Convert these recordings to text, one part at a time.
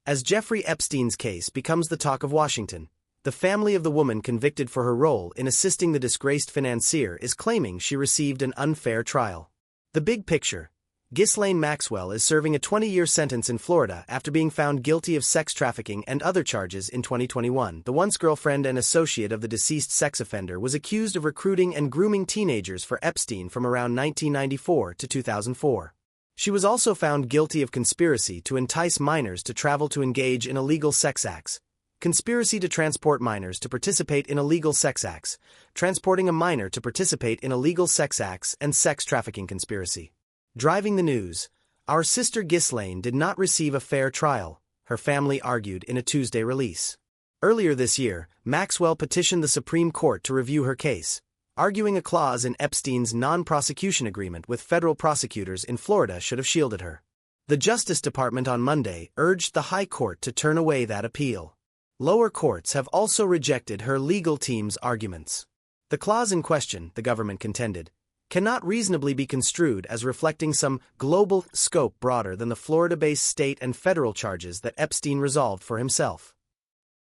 As Jeffrey Epstein's case becomes the talk of Washington, the family of the woman convicted for her role in assisting the disgraced financier is claiming she received an unfair trial. The big picture: Ghislaine Maxwell is serving a 20-year sentence in Florida after being found guilty of sex trafficking and other charges in 2021. The once girlfriend and associate of the deceased sex offender was accused of recruiting and grooming teenagers for Epstein from around 1994 to 2004. She was also found guilty of conspiracy to entice minors to travel to engage in illegal sex acts, conspiracy to transport minors to participate in illegal sex acts, transporting a minor to participate in illegal sex acts, and sex trafficking conspiracy. Driving the news: our sister Ghislaine did not receive a fair trial, her family argued in a Tuesday release. Earlier this year, Maxwell petitioned the Supreme Court to review her case, arguing a clause in Epstein's non-prosecution agreement with federal prosecutors in Florida should have shielded her. The Justice Department on Monday urged the High Court to turn away that appeal. Lower courts have also rejected her legal team's arguments. The clause in question, the government contended, cannot reasonably be construed as reflecting some global scope broader than the Florida-based state and federal charges that Epstein resolved for himself.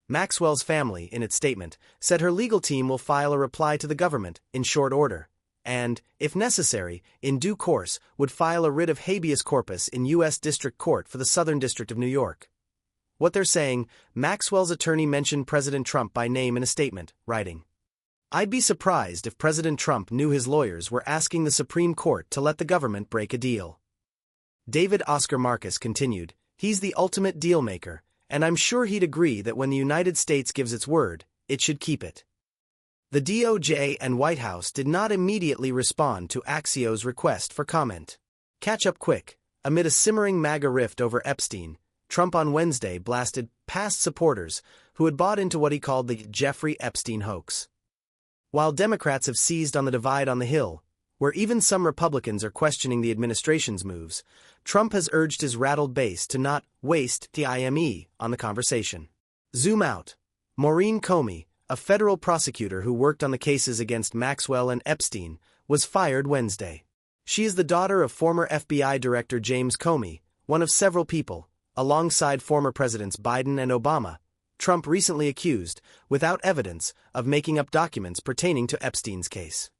Maxwell's family, in its statement, said her legal team will file a reply to the government in short order and, if necessary, in due course, would file a writ of habeas corpus in U.S. District Court for the Southern District of New York. What they're saying: Maxwell's attorney mentioned President Trump by name in a statement, writing, "I'd be surprised if President Trump knew his lawyers were asking the Supreme Court to let the government break a deal." David Oscar Marcus continued, "He's the ultimate deal maker, and I'm sure he'd agree that when the United States gives its word, it should keep it." The DOJ and White House did not immediately respond to Axio's request for comment. Catch up quick: amid a simmering MAGA rift over Epstein, Trump on Wednesday blasted past supporters who had bought into what he called the Jeffrey Epstein hoax. While Democrats have seized on the divide on the Hill, where even some Republicans are questioning the administration's moves, Trump has urged his rattled base to not waste time on the conversation. Zoom out. Maureen Comey, a federal prosecutor who worked on the cases against Maxwell and Epstein, was fired Wednesday. She is the daughter of former FBI Director James Comey, one of several people, alongside former Presidents Biden and Obama, Trump recently accused, without evidence, of making up documents pertaining to Epstein's case.